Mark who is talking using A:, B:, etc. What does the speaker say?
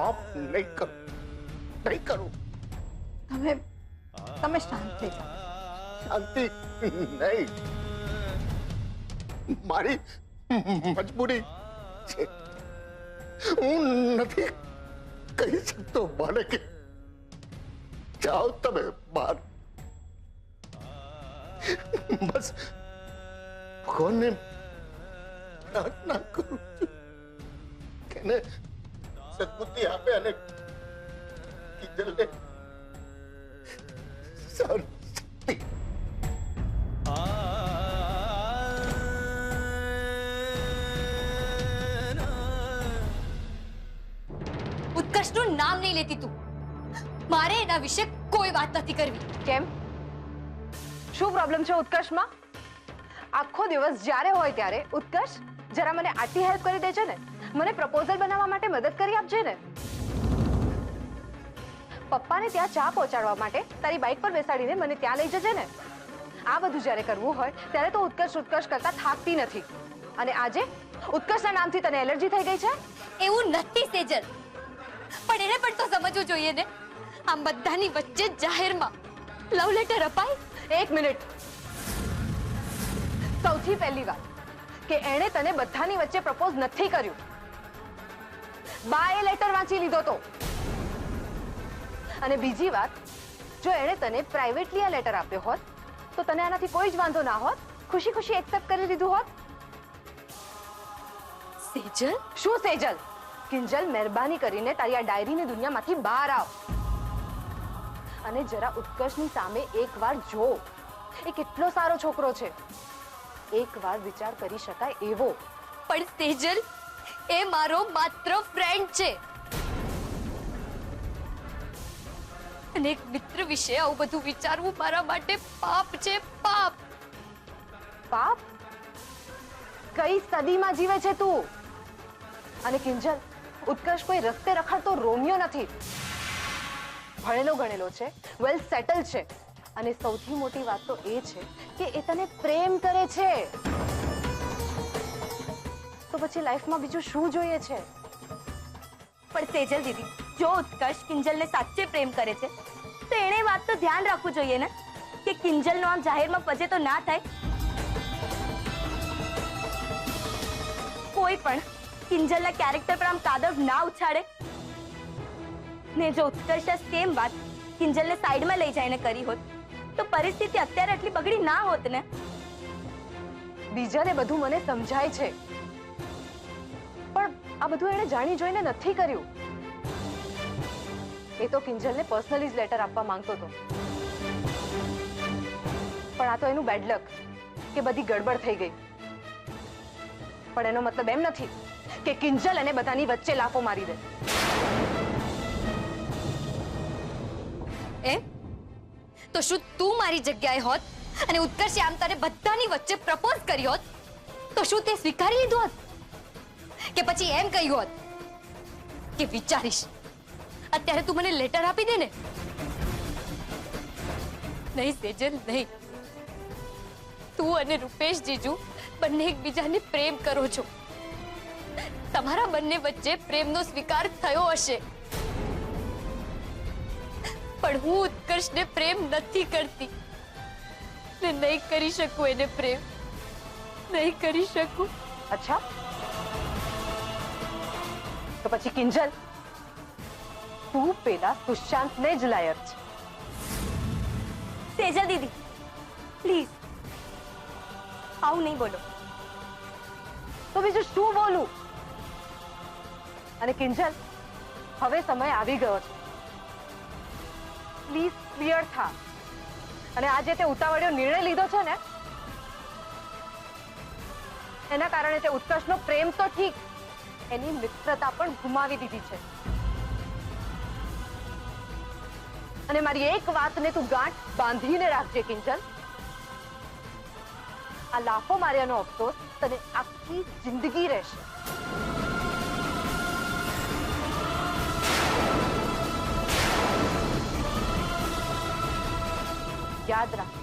A: માફ નહીં કરું, નહીં કરું.
B: તમે શાંત થઈ જાઓ.
A: શાંતિ નહીં, મારી મજબૂરી છે. હું નથી કહી શકતો મને કે જાઓ તમે બહાર. બસ ભગવાનને પ્રાર્થના કરું છું કે એને સદબુદ્ધિ આપે અને કિંજલને સહનશક્તિ.
C: ઉત્કર્ષનું નામ નહીં લેતી તું. મારે એના વિશે કોઈ વાત નથી કરવી.
B: કેમ? શું પ્રોબ્લેમ છે ઉત્કર્ષમાં? આખો દિવસ જ્યારે હોય ત્યારે ઉત્કર્ષ જરા મને આટલી હેલ્પ કરી દેજે ને, મને પ્રપોઝલ બનાવવા માટે મદદ કરી આપજે ને. પપ્પાને ત્યાં ચા પહોંચાડવા માટે તારી બાઇક પર બેસાડીને મને ત્યાં લઈ જજે ને. આ બધું જ્યારે કરવું હોય ત્યારે તો ઉત્કર્ષ કરતા થાકતી નથી. અને આજે ઉત્કર્ષના નામથી તને એલર્જી થઈ ગઈ છે?
C: એવું નથી સેજલ, પણ એને પણ તો સમજવું જોઈએ ને. આમ બધાની વચ્ચે જાહેરમાં લવ લેટર અપાય?
B: એક મિનિટ. સૌથી પહેલી વાત કે એણે તને બધાની વચ્ચે પ્રપોઝ નથી કર્યું. બાએ લેટર વાંચી લીધો તો. અને બીજી વાત, જો એણે તને પ્રાઇવેટલી આ લેટર આપ્યો હોત તો તને આનાથી કોઈ જ વાંધો ના હોત, ખુશી ખુશી એક્સેપ્ટ કરી લીધું હોત.
C: સેજલ?
B: શું સેજલ? કિંજલ, મહેરબાની કરીને તારી આ ડાયરીની દુનિયામાંથી બહાર આવ અને જરા ઉત્કર્ષની સામે એકવાર જો. એ કેટલો સારો છોકરો છે, એકવાર વિચાર કરી શકાય એવો.
C: પણ સેજલ, એ મારો માત્ર ફ્રેન્ડ છે. અને એક મિત્ર વિશે આવું બધું વિચારવું મારા માટે પાપ છે, પાપ.
B: પાપ? કઈ સદીમાં જીવે છે તું? અને કિંજલ, ઉત્કર્ષ કોઈ રસ્તે રખડતો રોમિયો નથી. ભણેલો ગણેલો છે, વેલ સેટલ છે. અને સૌથી મોટી વાત તો એ છે કે એ તને પ્રેમ કરે છે. તો પછી લાઈફમાં બીજું શું જોઈએ છે?
C: પણ સેજલ દીદી, જો ઉત્કર્ષ કિંજલને સાચે પ્રેમ કરે છે તો એણે વાત તો ધ્યાન રાખવું જોઈએ ને કે કિંજલનો આમ જાહેરમાં પજે તો ના થાય. કોઈ પણ કિંજલના કેરેક્ટર પર આમ કાદવ ના ઉછાળે ને. જો ઉત્કર્ષે સેમ વાત કિંજલને સાઈડમાં લઈ જઈને કરી હોત તો પરિસ્થિતિ અત્યારે આટલી બગડી ના હોત ને.
B: બીજાને બધું મને સમજાય છે, પણ આ બધું એણે જાણી જોઈને નથી કર્યું. એ તો કિંજલને પર્સનલી જ લેટર આપવા માંગતો હતો, પણ આ તો એનું બેડ લક કે બધી ગડબડ થઈ ગઈ. પણ એનો મતલબ એમ નથી કે કિંજલ એને બધાની વચ્ચે લાફો મારી દે.
C: એમ તો શું તું મારી જગ્યાએ હોત અને ઉત્કર્ષે આમ તને બધાની વચ્ચે પ્રપોઝ કરી હોત તો શું તે સ્વીકારી લીધું હોત? કે પછી એમ કહ્યું હોત કે વિચારીશ, અત્યારે તું મને લેટર આપી દે ને? નહીં સેજલ, નહીં. તું અને રૂપેશ જીજુ બંને એકબીજાને પ્રેમ કરો છો. તમારા બંને વચ્ચે પ્રેમનો સ્વીકાર થયો હશે, પણ હું ઉત્કર્ષને પ્રેમ નથી કરતી ને નહીં કરી શકું એને પ્રેમ. નહીં કરી શકું.
B: અચ્છા, તો પછી કિંજલ, તું પેલા સુશાંતને જ લાયક છે.
C: સેજલ દીદી, પ્લીઝ આવું નહીં બોલો.
B: તો બીજું શું બોલું? અને કિંજલ, હવે સમય આવી ગયો છે. પ્લીઝ ક્લિયર થા. અને આજે તે ઉતાવળિયો નિર્ણય લીધો છે ને, એના કારણે તે ઉત્કર્ષનો પ્રેમ તો ઠીક, એની મિત્રતા પણ ગુમાવી દીધી છે. અને મારી એક વાતને તું ગાંઠ બાંધીને રાખજે કિંજલ. આ લાફો માર્યાનો અફસોસ તને આખી જિંદગી રહેશે. યાદ રાખ.